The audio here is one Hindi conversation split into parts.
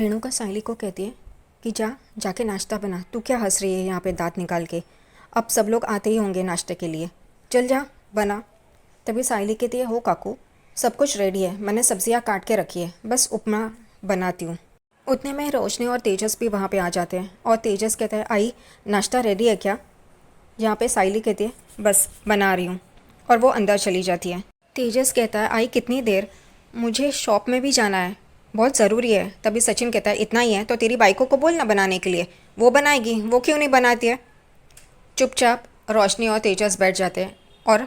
रेणुका सायली को कहती है कि जाके नाश्ता बना। तू क्या हंस रही है यहाँ पे दांत निकाल के? अब सब लोग आते ही होंगे नाश्ते के लिए, चल जा बना। तभी सायली कहती है, हो काकू, सब कुछ रेडी है, मैंने सब्जियाँ काट के रखी है, बस उपमा बनाती हूँ। उतने में रोशनी और तेजस भी वहाँ पे आ जाते हैं और तेजस कहता है, आई नाश्ता रेडी है क्या? यहाँ पे सायली कहती है, बस बना रही हूँ, और वो अंदर चली जाती है। तेजस कहता है, आई कितनी देर? मुझे शॉप में भी जाना है, बहुत ज़रूरी है। तभी सचिन कहता है, इतना ही है तो तेरी बाइकों को बोल ना बनाने के लिए, वो बनाएगी, वो क्यों नहीं बनाती है? चुपचाप रोशनी और तेजस बैठ जाते हैं और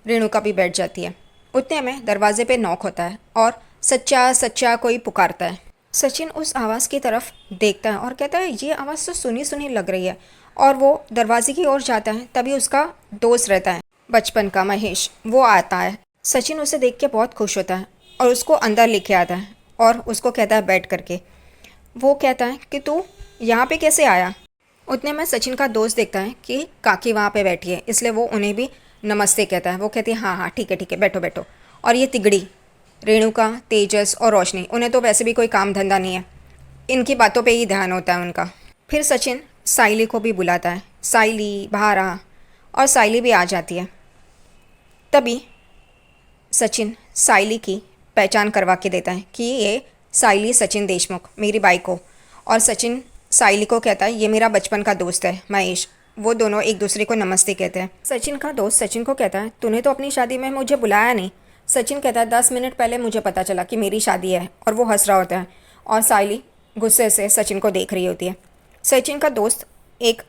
रेणुका भी बैठ जाती है। उतने में दरवाजे पे नॉक होता है और सच्चा सच्चा कोई पुकारता है। सचिन उस आवाज़ की तरफ देखता है और कहता है, ये आवाज़ तो सुनी सुनी लग रही है, और वो दरवाजे की ओर जाता है। तभी उसका दोस्त रहता है बचपन का महेश, वो आता है। सचिन उसे देख के बहुत खुश होता है और उसको अंदर लेके आता है और उसको कहता है बैठ करके। वो कहता है कि तू यहाँ पे कैसे आया? उतने में सचिन का दोस्त देखता है कि काकी वहाँ पे बैठी है, इसलिए वो उन्हें भी नमस्ते कहता है। वो कहती है, हाँ हाँ ठीक है बैठो बैठो। और ये तिगड़ी रेणुका, तेजस और रोशनी, उन्हें तो वैसे भी कोई काम धंधा नहीं है, इनकी बातों पे ही ध्यान होता है उनका। फिर सचिन सायली को भी बुलाता है, सायली बाहर आ, और सायली भी आ जाती है। तभी सचिन सायली की पहचान करवा के देता है कि ये सायली सचिन देशमुख, मेरी बाइक को। और सचिन सायली को कहता है, ये मेरा बचपन का दोस्त है महेश। वो दोनों एक दूसरे को नमस्ते कहते हैं। सचिन का दोस्त सचिन को कहता है, तूने तो अपनी शादी में मुझे बुलाया नहीं। सचिन कहता है, 10 मिनट पहले मुझे पता चला कि मेरी शादी है, और वो हंस रहा होता है। और सायली गुस्से से सचिन को देख रही होती है। सचिन का दोस्त एक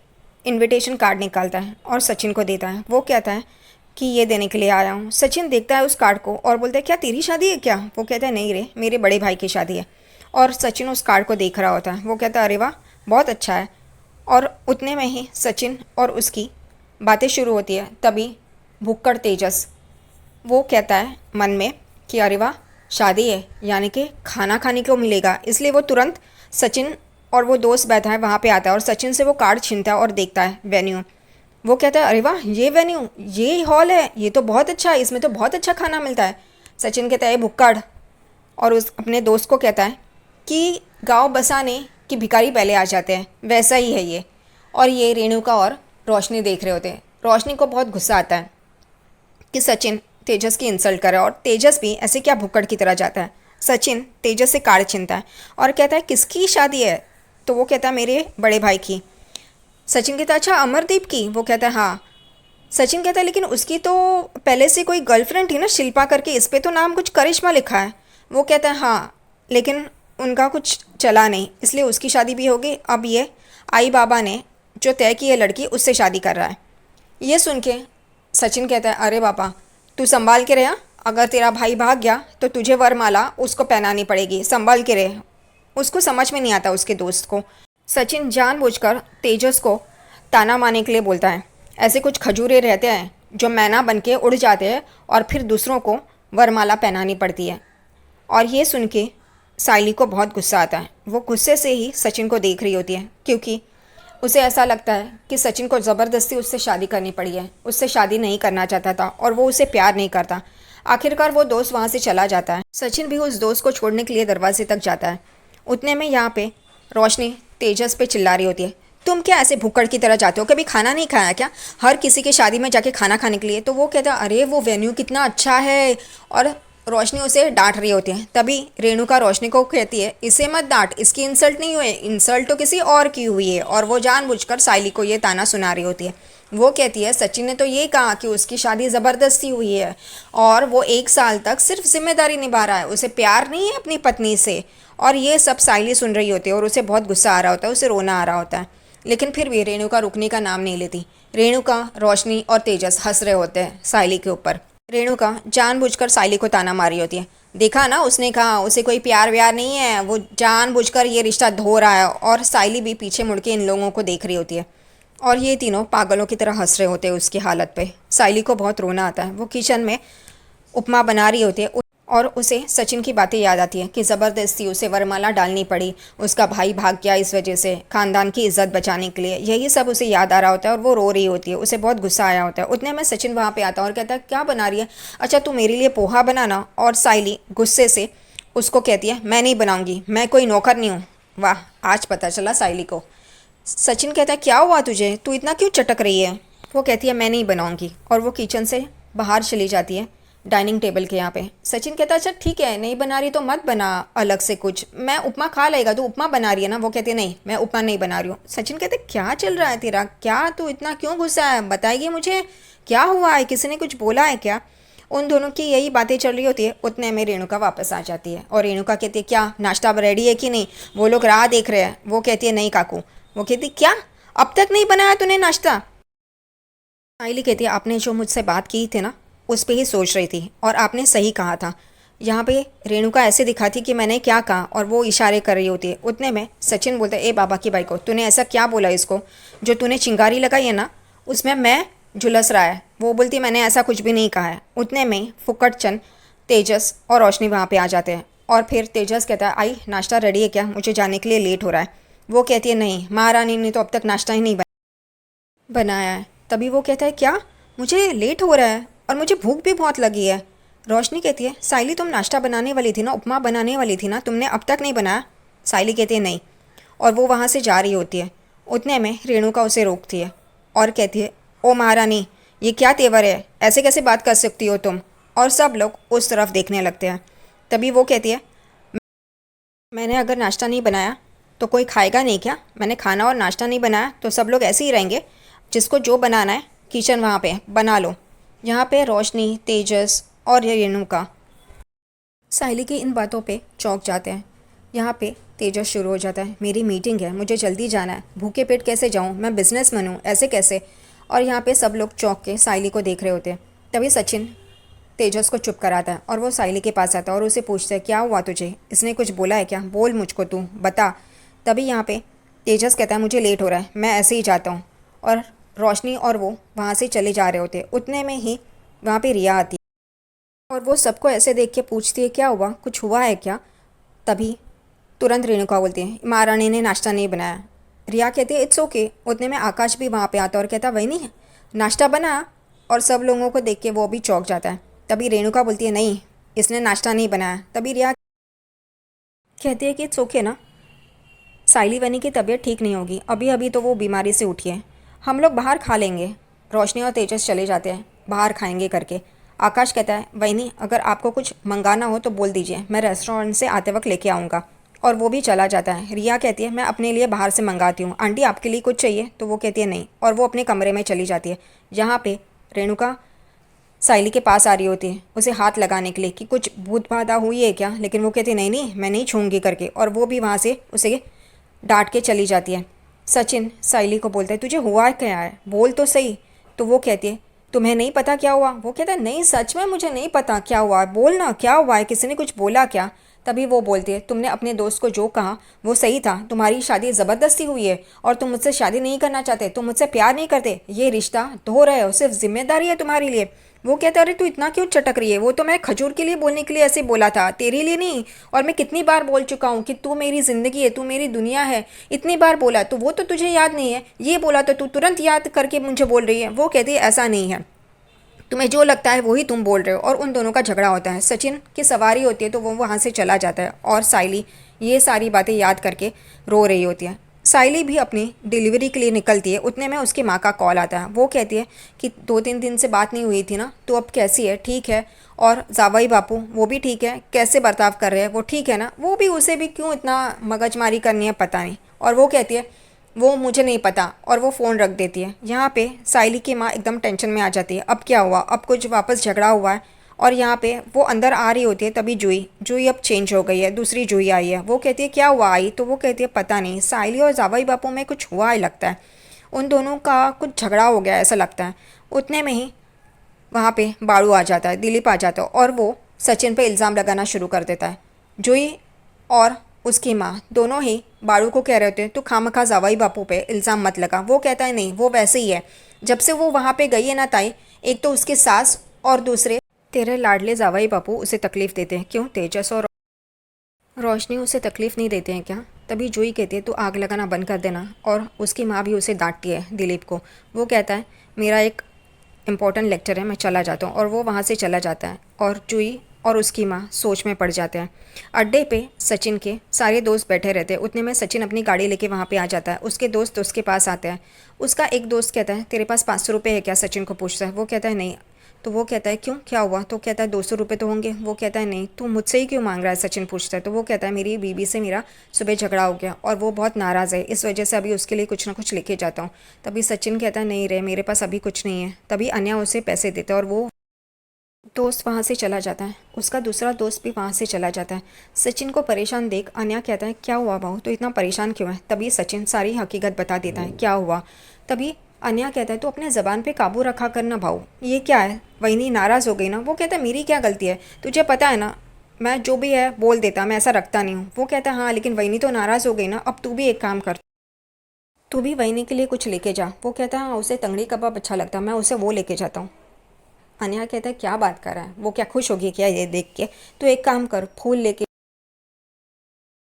इनविटेशन कार्ड निकालता है और सचिन को देता है। वो कहता है कि ये देने के लिए आया हूँ। सचिन देखता है उस कार्ड को और बोलता है, क्या तेरी शादी है क्या? वो कहता है, नहीं रे, मेरे बड़े भाई की शादी है। और सचिन उस कार्ड को देख रहा होता है। वो कहता है, अरे वाह, बहुत अच्छा है। और उतने में ही सचिन और उसकी बातें शुरू होती है। तभी भुक्कड़ तेजस वो कहता है मन में कि अरे वाह, शादी है यानी कि खाना खाने को मिलेगा, इसलिए वो तुरंत सचिन और वो दोस्त बैठा है वहाँ पे आता है और सचिन से वो कार्ड छीनता है और देखता है वेन्यू। वो कहता है, अरे वाह, ये वेन्यू, ये हॉल है, ये तो बहुत अच्छा है, इसमें तो बहुत अच्छा खाना मिलता है। सचिन कहता है, भुक्कड़, और उस अपने दोस्त को कहता है कि गांव बसाने कि भिखारी पहले आ जाते हैं, वैसा ही है ये। और ये रेणुका और रोशनी देख रहे होते हैं। रोशनी को बहुत गुस्सा आता है कि सचिन तेजस की इंसल्ट कर रहा है, और तेजस भी ऐसे क्या भुक्कड़ की तरह जाता है। सचिन तेजस से कार्ड छीनता है और कहता है, किसकी शादी है? तो वो कहता है, मेरे बड़े भाई की। सचिन कहता है, अच्छा अमरदीप की? वो कहता है, हाँ। सचिन कहता है, लेकिन उसकी तो पहले से कोई गर्लफ्रेंड थी ना, शिल्पा करके, इस पे तो नाम कुछ करिश्मा लिखा है। वो कहता है, हाँ, लेकिन उनका कुछ चला नहीं, इसलिए उसकी शादी भी होगी। अब ये आई बाबा ने जो तय की है लड़की, उससे शादी कर रहा है। ये सुन के सचिन कहता है, अरे बाबा, तू संभाल के रहा, अगर तेरा भाई भाग गया तो तुझे वरमाला उसको पहनानी पड़ेगी, संभाल के रहे। उसको समझ में नहीं आता उसके दोस्त को। सचिन जानबूझकर तेजस को ताना मारने के लिए बोलता है, ऐसे कुछ खजूरे रहते हैं जो मैना बन के उड़ जाते हैं और फिर दूसरों को वरमाला पहनानी पड़ती है। और ये सुन के सायली को बहुत गुस्सा आता है। वो गुस्से से ही सचिन को देख रही होती है, क्योंकि उसे ऐसा लगता है कि सचिन को ज़बरदस्ती उससे शादी करनी पड़ी है। उससे शादी नहीं करना चाहता था और वो उसे प्यार नहीं करता। आखिरकार वो दोस्त वहाँ से चला जाता है। सचिन भी उस दोस्त को छोड़ने के लिए दरवाजे तक जाता है। उतने में यहाँ पे रोशनी तेजस पे चिल्ला रही होती है, तुम क्या ऐसे भुक्कड़ की तरह जाते हो? कभी खाना नहीं खाया क्या? हर किसी की शादी में जाके खाना खाने के लिए। तो वो कहता है, अरे वो वेन्यू कितना अच्छा है। और रोशनी उसे डांट रही होती है। तभी रेणुका रोशनी को कहती है, इसे मत डांट, इसकी इंसल्ट नहीं हुई, इंसल्ट तो किसी और की हुई है। और वो जानबूझकर सायली को ये ताना सुना रही होती है। वो कहती है, सचिन ने तो ये कहा कि उसकी शादी ज़बरदस्ती हुई है और वो 1 साल तक सिर्फ जिम्मेदारी निभा रहा है, उसे प्यार नहीं है अपनी पत्नी से। और ये सब सायली सुन रही होती है और उसे बहुत गुस्सा आ रहा होता है, उसे रोना आ रहा होता है। लेकिन फिर भी रेणुका रुकने का नाम नहीं लेती। रेणुका, रोशनी और तेजस हंस रहे होते हैं सायली के ऊपर। रेणुका जानबूझकर सायली को ताना मारी होती है, देखा ना, उसने कहा उसे कोई प्यार व्यार नहीं है, वो जानबूझकर ये रिश्ता धो रहा है। और सायली भी पीछे मुड़ के इन लोगों को देख रही होती है और ये तीनों पागलों की तरह हंस रहे होते हैं उसकी हालत पे। सायली को बहुत रोना आता है। वो किचन में उपमा बना रही होती है और उसे सचिन की बातें याद आती हैं कि ज़बरदस्ती उसे वरमाला डालनी पड़ी, उसका भाई भाग गया इस वजह से, ख़ानदान की इज्जत बचाने के लिए। यही सब उसे याद आ रहा होता है और वो रो रही होती है, उसे बहुत गुस्सा आया होता है। उतने में सचिन वहाँ पे आता है और कहता है, क्या बना रही है? अच्छा, तू मेरे लिए पोहा बनाना। और सायली गुस्से से उसको कहती है मैं नहीं बनाऊंगी, मैं कोई नौकर नहीं हूँ। वाह, आज पता चला साइली को। सचिन कहता है क्या हुआ तुझे, तू इतना क्यों चटक रही है। वो कहती है मैं नहीं बनाऊंगी, और वो किचन से बाहर चली जाती है डाइनिंग टेबल के यहाँ पे। सचिन कहता है अच्छा ठीक है, नहीं बना रही तो मत बना अलग से कुछ, मैं उपमा खा लेगा, तू उपमा बना रही है ना। वो कहती है नहीं, मैं उपमा नहीं बना रही हूँ। सचिन कहते क्या चल रहा है तेरा, क्या तू इतना क्यों गुस्सा है, बताइए मुझे क्या हुआ है, किसी ने कुछ बोला है क्या। उन दोनों की यही बातें चल रही होती है, उतने में रेणुका वापस आ जाती है और रेणुका कहती है क्या नाश्ता रेडी है कि नहीं। वो लोग राह देख रहे हैं। वो कहती है नहीं काकू। वो कहती क्या, अब तक नहीं बनाया तूने नाश्ता। साहिली कहती है आपने जो मुझसे बात की थी ना, उस पर ही सोच रही थी, और आपने सही कहा था। यहाँ पे रेणुका ऐसे दिखाती कि मैंने क्या कहा, और वो इशारे कर रही होती है। उतने में सचिन बोलते ए बाबा की बाई को, तूने ऐसा क्या बोला इसको, जो तूने चिंगारी लगाई है ना उसमें मैं झुलस रहा है। वो बोलती है मैंने ऐसा कुछ भी नहीं कहा है। उतने में फुक्कड़ चंद, तेजस और रोशनी वहाँ पे आ जाते हैं, और फिर तेजस कहता है आई नाश्ता रेडी है क्या, मुझे जाने के लिए लेट हो रहा है। वो कहती है नहीं, महारानी ने तो अब तक नाश्ता ही नहीं बनाया है। तभी वो कहता है क्या, मुझे लेट हो रहा है और मुझे भूख भी बहुत लगी है। रोशनी कहती है साइली तुम नाश्ता बनाने वाली थी ना, उपमा बनाने वाली थी ना, तुमने अब तक नहीं बनाया। साइली कहती है नहीं, और वो वहाँ से जा रही होती है। उतने में रेणुका उसे रोकती है और कहती है ओ महारानी, ये क्या तेवर है, ऐसे कैसे बात कर सकती हो तुम। और सब लोग उस तरफ देखने लगते हैं। तभी वो कहती है मैंने अगर नाश्ता नहीं बनाया तो कोई खाएगा नहीं क्या, मैंने खाना और नाश्ता नहीं बनाया तो सब लोग ऐसे ही रहेंगे, जिसको जो बनाना है किचन वहाँ पे बना लो। यहाँ पे रोशनी, तेजस और ये रेणुका साहिली की इन बातों पे चौंक जाते हैं। यहाँ पे तेजस शुरू हो जाता है मेरी मीटिंग है, मुझे जल्दी जाना है, भूखे पेट कैसे जाऊँ, मैं बिजनेसमैन हूँ, ऐसे कैसे। और यहाँ पे सब लोग चौंक के साहिली को देख रहे होते हैं। तभी सचिन तेजस को चुप कराता है और वो साहिली के पास आता है और उसे पूछता है क्या हुआ तुझे, इसने कुछ बोला है क्या, बोल मुझको तू बता। तभी यहाँ पे तेजस कहता है मुझे लेट हो रहा है, मैं ऐसे ही जाता हूँ। और रोशनी और वो वहाँ से चले जा रहे होते। उतने में ही वहाँ पे रिया आती है और वो सबको ऐसे देख के पूछती है क्या हुआ, कुछ हुआ है क्या। तभी तुरंत रेणुका बोलती है महारानी ने नाश्ता नहीं बनाया। रिया कहती है इट्स ओके। उतने में आकाश भी वहाँ पे आता है और कहता वही नहीं नाश्ता बना, और सब लोगों को देख के वो भी चौंक जाता है। तभी रेणुका बोलती है नहीं, इसने नाश्ता नहीं बनाया। तभी रिया कहती है कि इट्स ओके ना, साइली वनी की तबीयत ठीक नहीं होगी, अभी अभी तो वो बीमारी से उठी है, हम लोग बाहर खा लेंगे। रोशनी और तेजस चले जाते हैं बाहर खाएंगे करके। आकाश कहता है वही अगर आपको कुछ मंगाना हो तो बोल दीजिए, मैं रेस्टोरेंट से आते वक्त लेके आऊँगा। और वो भी चला जाता है। रिया कहती है मैं अपने लिए बाहर से मंगाती हूँ, आंटी आपके लिए कुछ चाहिए, तो वो कहती है नहीं, और वो अपने कमरे में चली जाती है। यहाँ पे रेणुका साइली के पास आ रही होती है उसे हाथ लगाने के लिए कि कुछ भूत बाधा हुई है क्या, लेकिन वो कहती नहीं नहीं मैं नहीं छूऊंगी करके, और वो भी वहाँ से उसे डांट के चली जाती है। सचिन साइली को बोलता है तुझे हुआ क्या है, बोल तो सही। तो वो कहती है तुम्हें नहीं पता क्या हुआ। वो कहता है नहीं सच में मुझे नहीं पता क्या हुआ, बोल ना क्या हुआ है, किसी ने कुछ बोला क्या। तभी वो बोलती है तुमने अपने दोस्त को जो कहा वो सही था, तुम्हारी शादी ज़बरदस्ती हुई है और तुम मुझसे शादी नहीं करना चाहते, तुम मुझसे प्यार नहीं करते, ये रिश्ता धो रहे हो, सिर्फ जिम्मेदारी है तुम्हारे लिए। वो कहता है अरे तू इतना क्यों चटक रही है, वो तो मैं खजूर के लिए बोलने के लिए ऐसे बोला था, तेरे लिए नहीं। और मैं कितनी बार बोल चुका हूँ कि तू मेरी ज़िंदगी है, तू मेरी दुनिया है, इतनी बार बोला, तो वो तो तुझे याद नहीं है, ये बोला तो तू तुरंत याद करके मुझे बोल रही है। वो कहती है ऐसा नहीं है, तुम्हें जो लगता है वही तुम बोल रहे हो। और उन दोनों का झगड़ा होता है। सचिन की सवारी होती है तो वो वहाँ से चला जाता है और साइली ये सारी बातें याद करके रो रही होती है। साइली भी अपनी डिलीवरी के लिए निकलती है। उतने में उसकी माँ का कॉल आता है। वो कहती है कि 2-3 दिन से बात नहीं हुई थी ना, तो अब कैसी है, ठीक है। और जावाई बापू वो भी ठीक है, कैसे बर्ताव कर रहे हैं, वो ठीक है ना। वो भी उसे भी क्यों इतना मगजमारी करनी है पता नहीं। और वो कहती है वो मुझे नहीं पता, और वो फ़ोन रख देती है। यहाँ पे साइली की माँ एकदम टेंशन में आ जाती है, अब क्या हुआ, अब कुछ वापस झगड़ा हुआ है। और यहाँ पे वो अंदर आ रही होती है तभी जूही जूही अब चेंज हो गई है, दूसरी जूही आई है। वो कहती है क्या हुआ आई, तो वो कहती है पता नहीं, साइली और जावाई बापू में कुछ हुआ है लगता है, उन दोनों का कुछ झगड़ा हो गया ऐसा लगता है। उतने में ही वहाँ पे बाड़ू आ जाता है, दिलीप आ जाता है, और वो सचिन पे इल्ज़ाम लगाना शुरू कर देता है। जूही और उसकी माँ दोनों ही बाड़ू को कह रहे होते हैं तो खामखा जावाई बापू पे इल्ज़ाम मत लगा। वो कहता है नहीं वो वैसे ही है, जब से वो वहाँ पे गई है ना ताई, एक तो उसकी सास और दूसरे तेरे लाडले जावाई बापू उसे तकलीफ़ देते हैं। क्यों, तेजस और रोशनी उसे तकलीफ़ नहीं देते हैं क्या। तभी जूही कहती है तू आग लगाना बंद कर देना, और उसकी माँ भी उसे डांटती है दिलीप को। वो कहता है मेरा एक इम्पॉर्टेंट लेक्चर है, मैं चला जाता हूँ, और वो वहाँ से चला जाता है। और जूही और उसकी माँ सोच में पड़ जाते हैं। अड्डे पे सचिन के सारे दोस्त बैठे रहते हैं। उतने में सचिन अपनी गाड़ी लेके वहाँ पे आ जाता है। उसके दोस्त उसके पास आते हैं। उसका एक दोस्त कहता है तेरे पास 500 रुपये है क्या, सचिन को पूछता है। वो कहता है नहीं। तो वो कहता है क्यों, क्या हुआ। तो कहता है 200 रुपये तो होंगे। वो कहता है नहीं। तू मुझसे ही क्यों मांग रहा है, सचिन पूछता है। तो वो कहता है मेरी बीबी से मेरा सुबह झगड़ा हो गया और वो बहुत नाराज़ है, इस वजह से अभी उसके लिए कुछ ना कुछ लेके जाता हूँ। तभी सचिन कहता है नहीं रे, मेरे पास अभी कुछ नहीं है। तभी अन्या उसे पैसे देता है और वो दोस्त वहाँ से चला जाता है। उसका दूसरा दोस्त भी वहाँ से चला जाता है। सचिन को परेशान देख अन्या कहता है क्या हुआ भाऊ, तो इतना परेशान क्यों है। तभी सचिन सारी हकीकत बता देता है क्या हुआ। तभी अन्या कहता है तो अपने ज़बान पे काबू रखा करना भाऊ, ये क्या है। वहीनी नाराज़ हो गई ना। वो कहता है मेरी क्या गलती है, तुझे पता है ना मैं जो भी है बोल देता, मैं ऐसा रखता नहीं हूँ। वो कहता है हाँ लेकिन वहीनी तो नाराज़ हो गई ना, अब तू भी एक काम कर, तू भी वहीनी के लिए कुछ लेके जा। वो कहता है हाँ उसे तंगड़ी कबाब अच्छा लगता है, मैं उसे वो लेके जाता हूँ। अनया कहता है क्या बात कर रहा है, वो क्या खुश होगी क्या ये देख के। तो एक काम कर, फूल लेके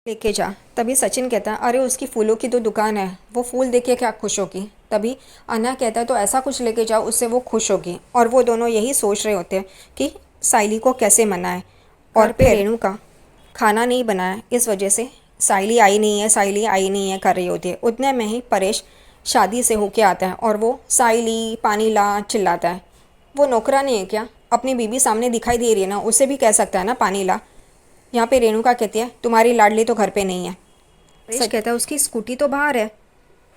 लेके जा। तभी सचिन कहता है अरे उसकी फूलों की तो दुकान है, वो फूल देख के क्या खुश होगी। तभी अनया कहता है तो ऐसा कुछ लेके जाओ उससे वो खुश होगी। और वो दोनों यही सोच रहे होते हैं कि साइली को कैसे मनाएं। और फिर रेणु का खाना नहीं बनाया, इस वजह से साइली आई नहीं है, साइली आई नहीं है कर रही होती है। उतने में ही परेश शादी से होके आता है और वो साइली पानी ला चिल्लाता है। वो नौकरानी है क्या, अपनी बीबी सामने दिखाई दे रही है ना, उसे भी कह सकता है ना पानी ला। यहाँ पे रेणुका कहती है तुम्हारी लाडली तो घर पे नहीं है। परेश कहता है उसकी स्कूटी तो बाहर है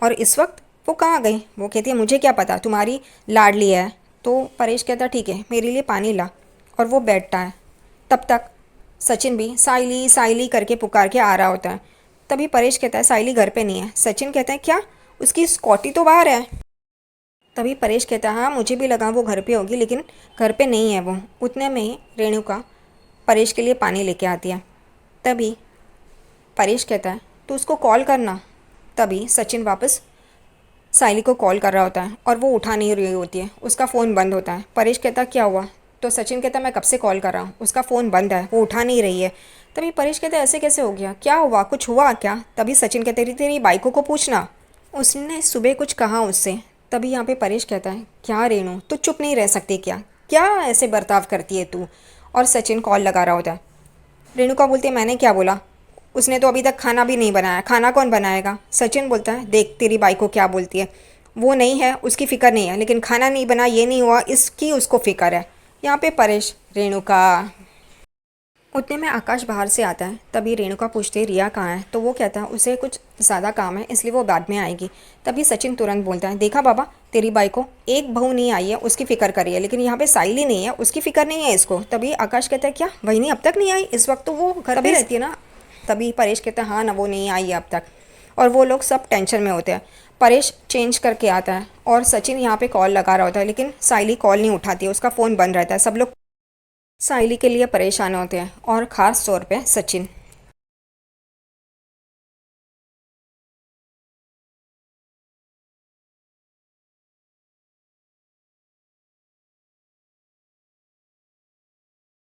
और इस वक्त वो कहाँ गई। वो कहती है मुझे क्या पता तुम्हारी लाडली है। तो परेश कहता है ठीक है मेरे लिए पानी ला, और वो बैठता है। तब तक सचिन भी साइली साइली करके पुकार के आ रहा होता है। तभी परेश कहता है साइली घर पे नहीं है। सचिन कहता है क्या, उसकी स्कूटी तो बाहर है। तभी परेश कहता है हाँ मुझे भी लगा वो घर पे होगी लेकिन घर पे नहीं है वो। उतने में ही रेणुका परेश के लिए पानी लेके आती है। तभी परेश कहता है तो उसको कॉल करना। तभी सचिन वापस साइली को कॉल कर रहा होता है और वो उठा नहीं रही होती है, उसका फ़ोन बंद होता है। परेश कहता क्या हुआ। तो सचिन कहता मैं कब से कॉल कर रहा हूँ, उसका फ़ोन बंद है, वो उठा नहीं रही है। तभी परेश कहता ऐसे कैसे हो गया, क्या हुआ, कुछ हुआ क्या। तभी सचिन कहते तेरी बाइको को पूछना, उसने सुबह कुछ कहा उससे। तभी यहाँ पे परेश कहता है क्या रेणु तू चुप नहीं रह सकती क्या, क्या ऐसे बर्ताव करती है तू। और सचिन कॉल लगा रहा होता है। रेणुका बोलती है मैंने क्या बोला, उसने तो अभी तक खाना भी नहीं बनाया, खाना कौन बनाएगा। सचिन बोलता है देख तेरी बाई को क्या बोलती है, वो नहीं है उसकी फ़िक्र नहीं है, लेकिन खाना नहीं बना ये नहीं हुआ इसकी उसको फ़िक्र है। यहाँ पे परेश रेणुका। उतने में आकाश बाहर से आता है। तभी रेणुका पूछती है रिया कहाँ है। तो वो कहता है उसे कुछ ज़्यादा काम है इसलिए वो बाद में आएगी। तभी सचिन तुरंत बोलता है देखा बाबा तेरी बाई को एक बहू नहीं आई है उसकी फ़िक्र करी है, लेकिन यहाँ पे साइली नहीं है उसकी फ़िक्र नहीं है इसको। तभी आकाश कहता है क्या वही नहीं अब तक नहीं आई, इस वक्त तो वो घर पे रहती है ना। तभी परेश कहता है हाँ ना वो नहीं आई है अब तक। और वो लोग सब टेंशन में होते हैं। परेश चेंज करके आता है और सचिन यहाँ पे कॉल लगा रहा होता है लेकिन साइली कॉल नहीं उठाती है, उसका फ़ोन बंद रहता है। सब लोग साइली के लिए परेशान होते हैं और ख़ास तौर पे सचिन।